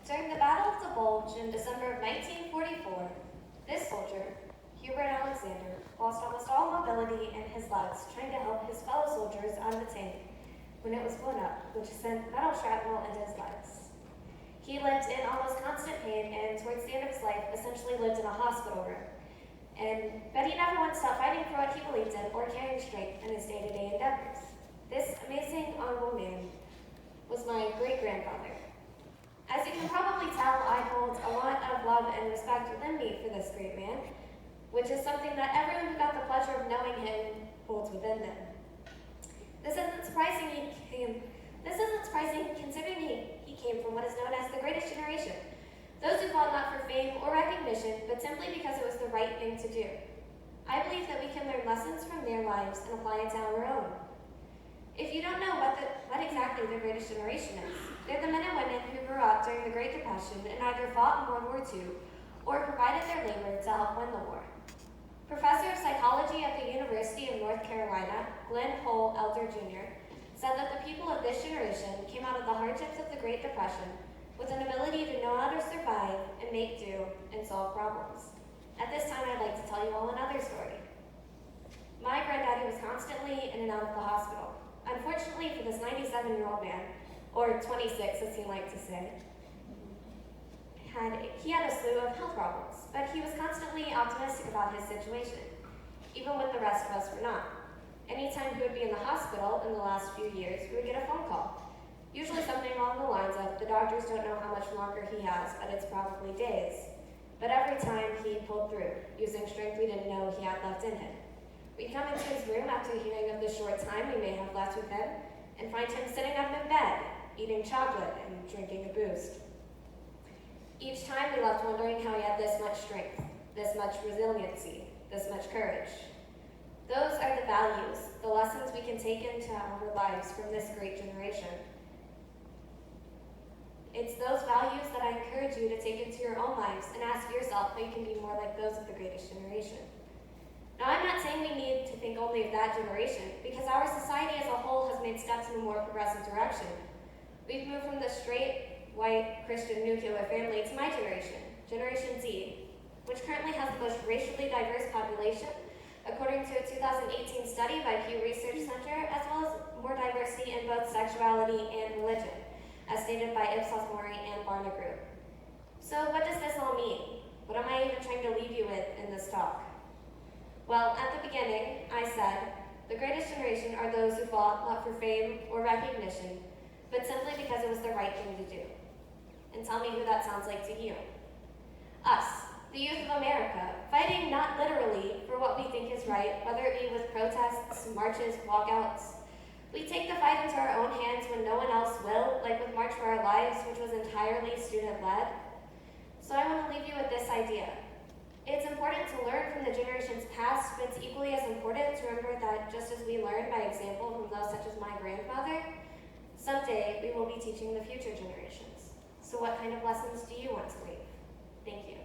During the Battle of the Bulge in December of 1944, this soldier, Hubert Alexander, lost almost all mobility in his legs trying to help his fellow soldiers out of the tank when it was blown up, which sent metal shrapnel into his legs. He lived in almost constant pain and towards the end of his life essentially lived in a hospital room. But he never once stopped fighting for what he believed in or carrying strength in his day-to-day endeavors. This amazing, honorable man was my great-grandfather. As you can probably tell, I hold a lot of love and respect within me for this great man, which is something that everyone who got the pleasure of knowing him holds within them. This isn't surprising considering he came from what is known as the greatest generation. Those who fought not for fame or recognition, but simply because it was the right thing to do. I believe that we can learn lessons from their lives and apply it to our own. If you don't know what exactly the greatest generation is, they're the men and women who grew up during the Great Depression and either fought in World War II or provided their labor to help win the war. Professor of Psychology at the University of North Carolina, Glenn Hull Elder Jr., said that the people of this generation came out of the hardships of the Great Depression with an ability to know how to survive and make do and solve problems. At this time, I'd like to tell you all another story. My granddaddy was constantly in and out of the hospital. Unfortunately for this 97-year-old man, or 26 as he liked to say, he had a slew of health problems, but he was constantly optimistic about his situation, even when the rest of us were not. Anytime he would be in the hospital in the last few years, we would get a phone call. Usually something along the lines of, the doctors don't know how much longer he has, but it's probably days. But every time he pulled through, using strength we didn't know he had left in him. We'd come into his room after hearing of the short time we may have left with him, and find him sitting up in bed, eating chocolate and drinking a Boost. Each time we left wondering how he had this much strength, this much resiliency, this much courage. Those are the values, the lessons we can take into our lives from this great generation. It's those values that I encourage you to take into your own lives and ask yourself how you can be more like those of the greatest generation. Now, I'm not saying we need to think only of that generation, because our society as a whole has made steps in a more progressive direction. We've moved from the straight, white, Christian nuclear family to my generation, Generation Z, which currently has the most racially diverse population, according to a 2018 study by Pew Research Center, as well as more diversity in both sexuality and religion, as stated by Ipsos Mori and Barna Group. So what does this all mean? What am I even trying to leave you with in this talk? Well, at the beginning, I said, the greatest generation are those who fought not for fame or recognition, but simply because it was the right thing to do. And tell me who that sounds like to you. Us, the youth of America, fighting not literally for what we think is right, whether it be with protests, marches, walkouts. We take the fight into our own hands when no one else will, like with March for Our Lives, which was entirely student-led. So I want to leave you with this idea. It's important to learn from the generations past, but it's equally as important to remember that just as we learn by example from those such as my grandfather, someday we will be teaching the future generations. So what kind of lessons do you want to leave? Thank you.